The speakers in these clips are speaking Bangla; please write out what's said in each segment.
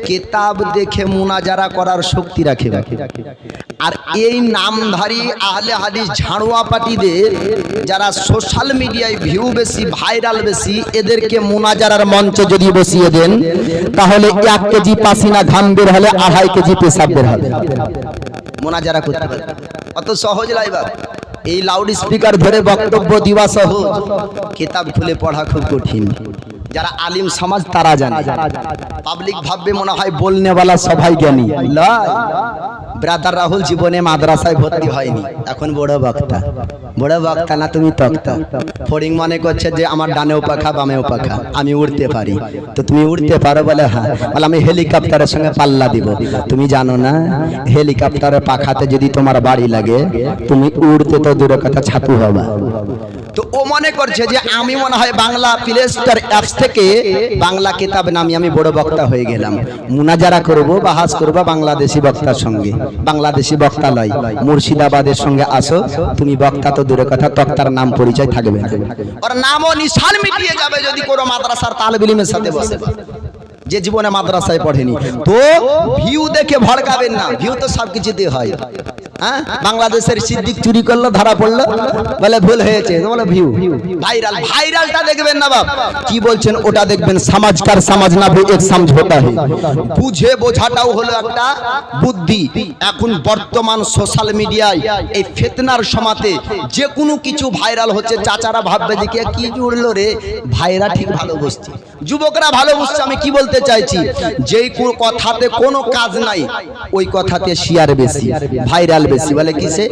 কিতাব দেখে মুনাজারা করার শক্তি রাখে। আর এই নামধারী আহলে হাদিস ঝাড়ুয়া পার্টিদের যারা সোশ্যাল মিডিয়ায় ভিউ বেশি, ভাইরাল বেশি, এদেরকে মুনাজারার মঞ্চে যদি বসিয়ে দেন তাহলে 1 কেজি পাসিনা ঘাম বের হলে 2.5 কেজি পেশাব বের হবে। মুনাজারা করতে পারে, অত সহজ লাইবা। এই লাউড স্পিকার ধরে বক্তব্য দিবা সহজ, কিতাব খুলে পড়া খুব কঠিন। যারা আলিম সমাজ তারা জানে, পাবলিক ভাববে মনে হয় বলনেওয়ালা সবাই জ্ঞানী। ব্রাদার রাহুল জীবনে মাদ্রাসায় ভর্তি হয়নি, এখন বড় বক্তা। বড় বক্তা না তুমি তক্তা। ফড়িং মনে করছে যে আমার ডানেও পাখা বামেও পাখা, আমি উড়তে পারি। তো তুমি উড়তে পারো? বলে হ্যাঁ। বলে আমি হেলিকপ্টারের সঙ্গে পাল্লা দিব। তুমি জানো না হেলিকপ্টারের পাখাতে যদি তোমার বাড়ি লাগে তুমি উড়তে তো দূরের কথা ছাতু হবা। তো ও মনে করছে যে আমি মনে হয় বাংলা প্লে স্টোর অ্যাপস থেকে বাংলা কিতাব নামিয়ে আমি বড় বক্তা হয়ে গেলাম। মুনাজারা করব, বাহাস করব বাংলাদেশি বক্তার সঙ্গে। বাংলাদেশি বক্তা লয়, মুর্শিদাবাদের সঙ্গে আসো। তুমি বক্তা তো দূরের কথা, তক্তার নাম পরিচয় থাকবে না, ওর নামও নিশান মিটিয়ে যাবে যদি কোনো মাদ্রাসার তালিব ইলমের সাথে বসে, যে জীবনে মাদ্রাসায় পড়েনি। তো ভিউ দেখে ভড়কাবেন না, ভিউ তো সব কিছুতে হয়। হ্যাঁ, বাংলাদেশের সিদ্দিক চুরি করলো, ধরা পড়লো, বলে ভুল হয়েছে, বলে ভিউ ভাইরাল। ভাইরালটা দেখবেন না বাপ, কি বলছেন ওটা দেখবেন। সমাজকার সমাজ না ভি এক সমঝোতা হে। বুঝে বোঝাটাও হলো একটা বুদ্ধি। এখন বর্তমান সোশ্যাল মিডিয়ায় এই ফিতনার সমাতে যে কোনো কিছু ভাইরাল হচ্ছে, চাচারা ভাববে যে কি জুড়লো রে, ভাইরা ঠিক ভালো বুঝছে, যুবকরা ভালো বুঝছে। আমি কি বলতে চাইছি, যেই কথাতে কোনো কাজ নাই ওই কথাতে শেয়ার বেশি, ভাইরাল বেশি। বলে কিসে?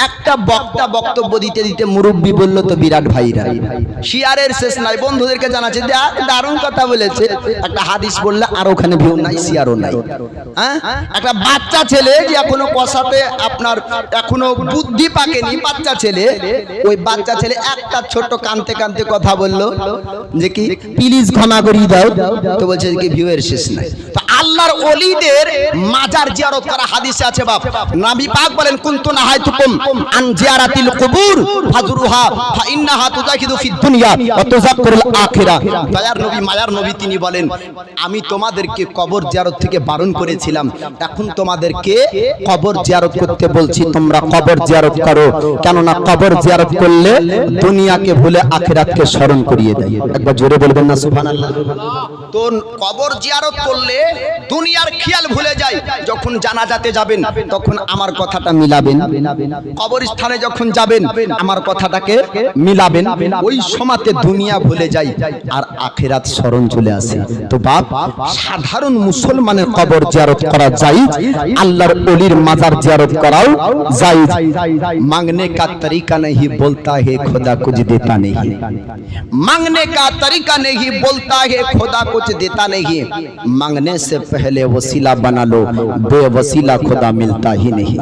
একটা বক্তা বক্তব্য দিতে দিতে মুরব্বী বললো তো বিরাট ভাইরাল, শেয়ারের শেষ নাই। বন্ধুদেরকে জানাচ্ছে দারুণ কথা বলেছে, একটা হাদিস বললে আর ওখানে ভিউ নাই, শেয়ারও নাই। হ্যাঁ, একটা বাচ্চা ছেলে যে এখনো কষাতে আপনার এখনো বুদ্ধি পাকেনি, বাচ্চা ছেলে, ওই বাচ্চা ছেলে একটা ছোট্ট কানতে কানতে কথা বললো যে কি প্লিজ ক্ষমা করিয়ে দাও, তো বলছে কি ভিউ এর শেষ নাই। তো আল্লাহর ওলিদের মাজার জিয়ারত করা হাদিসে আছে বাপ, নবী পাক বলেন কুনতু নাহাইতুকুম আন জিয়ারাতিল কুবুর ফাজুরুহা ফাইন্নাহা তুজাহিদু ফিদ দুনিয়া ওয়া তুযাক্কিরুল আখিরাহ। দয়ার নবী, মায়ার নবী তিনি বলেন আমি তোমাদেরকে কবর জিয়ারত থেকে বারণ করেছিলাম, এখন তোমাদেরকে কবর জিয়ারত করতে বলছি, তোমরা কবর জিয়ারত করো, কেননা কবর জিয়ারত করলে দুনিয়াকে ভুলে আখিরাতকে স্মরণ করিয়ে দেয়। একবার জোরে বলবেন না সুবহানাল্লাহ। তো কবর জিয়ারত করলে দুনিয়ার খেয়াল ভুলে যায়। যখন জানাজাতে যাবেন তখন আমার কথাটা মিলাবেন, কবরস্থানে যখন যাবেন আমার কথাটাকে মিলাবেন। ওই সময়তে দুনিয়া ভুলে যায় আর আখিরাত স্মরণ চলে আসে। তো বাপ, সাধারণ মুসলমানের কবর জিয়ারত করা জায়েজ, আল্লাহর ওলির মাজার জিয়ারত করাও জায়েজ। মাंगने का तरीका नहीं बोलता है खुदा कुछ देता नहीं, मांगने का तरीका नहीं बोलता है खुदा कुछ देता नहीं, मांगने से पहले वसीला बना लो, बेवसीला खुदा मिलता ही नहीं।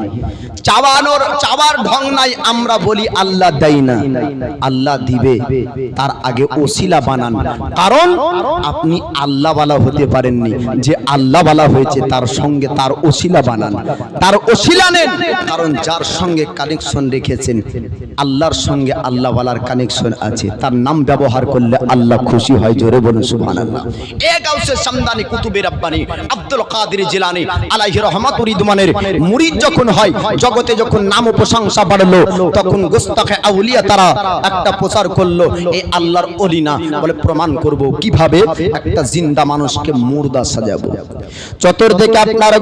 চাওয়ার ঢং নাই, আমরা বলি আল্লাহ দেয় না, আল্লাহ দিবে, তার আগে ওসিলা বানান। কারণ আপনি আল্লাহওয়ালা হতে পারেননি, যে আল্লাহওয়ালা হয়েছে তার সঙ্গে তার ওসিলা বানান, তার ওসিলা নেন। কারণ যার সঙ্গে কানেকশন রেখেছেন, আল্লাহর সঙ্গে আল্লাহওয়ালার কানেকশন আছে, তার নাম ব্যবহার করলে আল্লাহ খুশি হয়। জোরে বলুন সুবহানাল্লাহ। এ গাউসে সামদানি কুতুবে রাব্বানি আব্দুল কাদের জিলানী আলাইহি রাহমাতুর রিদওয়ানের মুরিদ যখন হয়, জগতে যখন নাম ও প্রশংসা বাড়লো, তখন গোস্তাখে আউলিয়া তারা একটা প্রচার করলো এই আল্লাহর ওলি না। বলে প্রমাণ করব কিভাবে, একটা জিন্দা মানুষকে মুর্দা সাজাবো। চতুর্দিকে আপনার